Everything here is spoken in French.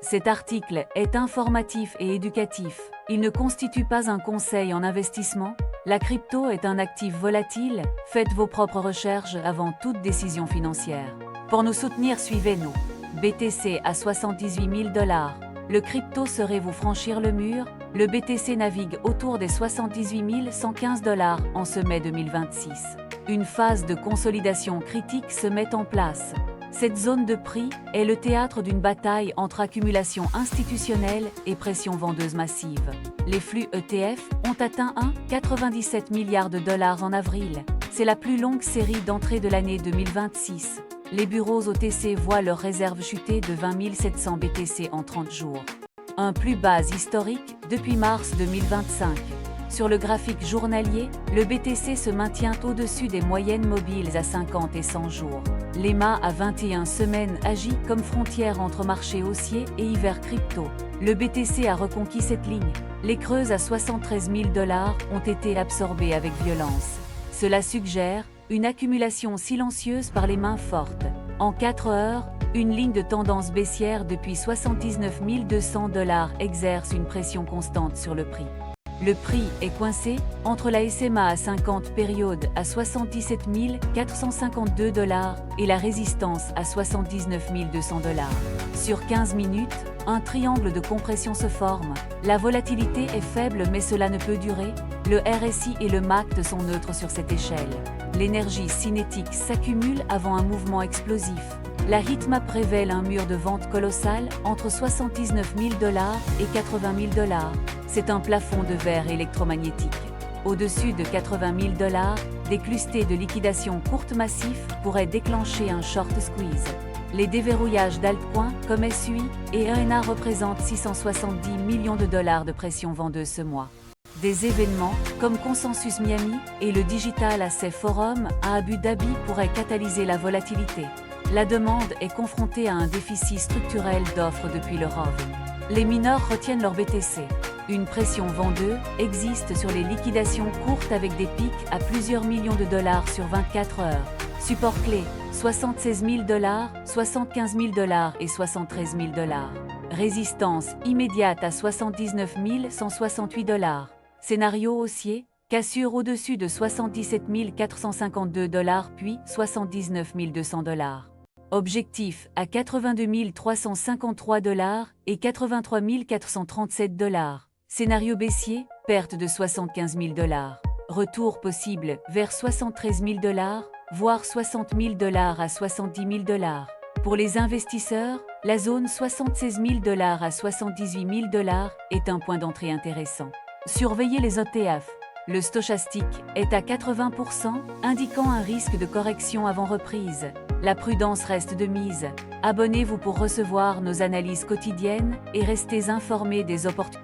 Cet article est informatif et éducatif. Il ne constitue pas un conseil en investissement. La crypto est un actif volatile. Faites vos propres recherches avant toute décision financière. Pour nous soutenir, suivez-nous. BTC à 78 000 $. Le crypto serait-vous franchir le mur? Le BTC navigue autour des 78 115 $ en ce mai 2026. Une phase de consolidation critique se met en place. Cette zone de prix est le théâtre d'une bataille entre accumulation institutionnelle et pression vendeuse massive. Les flux ETF ont atteint 1,97 milliard de dollars en avril. C'est la plus longue série d'entrées de l'année 2026. Les bureaux OTC voient leurs réserves chuter de 20 700 BTC en 30 jours. Un plus bas historique depuis mars 2025. Sur le graphique journalier, le BTC se maintient au-dessus des moyennes mobiles à 50 et 100 jours. L'EMA à 21 semaines agit comme frontière entre marché haussier et hiver crypto. Le BTC a reconquis cette ligne. Les creuses à 73 000 $ ont été absorbées avec violence. Cela suggère une accumulation silencieuse par les mains fortes. En 4 heures, une ligne de tendance baissière depuis 79 200 $ exerce une pression constante sur le prix. Le prix est coincé entre la SMA à 50 périodes à 77 452 $ et la résistance à 79 200 $. Sur 15 minutes, un triangle de compression se forme. La volatilité est faible mais cela ne peut durer. Le RSI et le MACD sont neutres sur cette échelle. L'énergie cinétique s'accumule avant un mouvement explosif. La heatmap révèle un mur de vente colossal entre 79 000 $ et 80 000 $. C'est un plafond de verre électromagnétique. Au-dessus de 80 000 $, des clusters de liquidation courte massifs pourraient déclencher un short squeeze. Les déverrouillages d'altcoins comme SUI et ENA représentent 670 millions de dollars de pression vendeuse ce mois. Des événements comme Consensus Miami et le Digital Asset Forum à Abu Dhabi pourraient catalyser la volatilité. La demande est confrontée à un déficit structurel d'offres depuis le halving. Les mineurs retiennent leur BTC. Une pression vendeuse existe sur les liquidations courtes avec des pics à plusieurs millions de dollars sur 24 heures. Support clé, 76 000 $, 75 000 $ et 73 000 $. Résistance immédiate à 79 168 $. Scénario haussier, cassure au-dessus de 77 452 $ puis 79 200 $. Objectif à 82 353 $ et 83 437 $. Scénario baissier, perte de 75 000 $. Retour possible vers 73 000 $, voire 60 000 $ à 70 000 $. Pour les investisseurs, la zone 76 000 $ à 78 000 $ est un point d'entrée intéressant. Surveillez les ETF. Le stochastique est à 80%, indiquant un risque de correction avant reprise. La prudence reste de mise. Abonnez-vous pour recevoir nos analyses quotidiennes et restez informés des opportunités.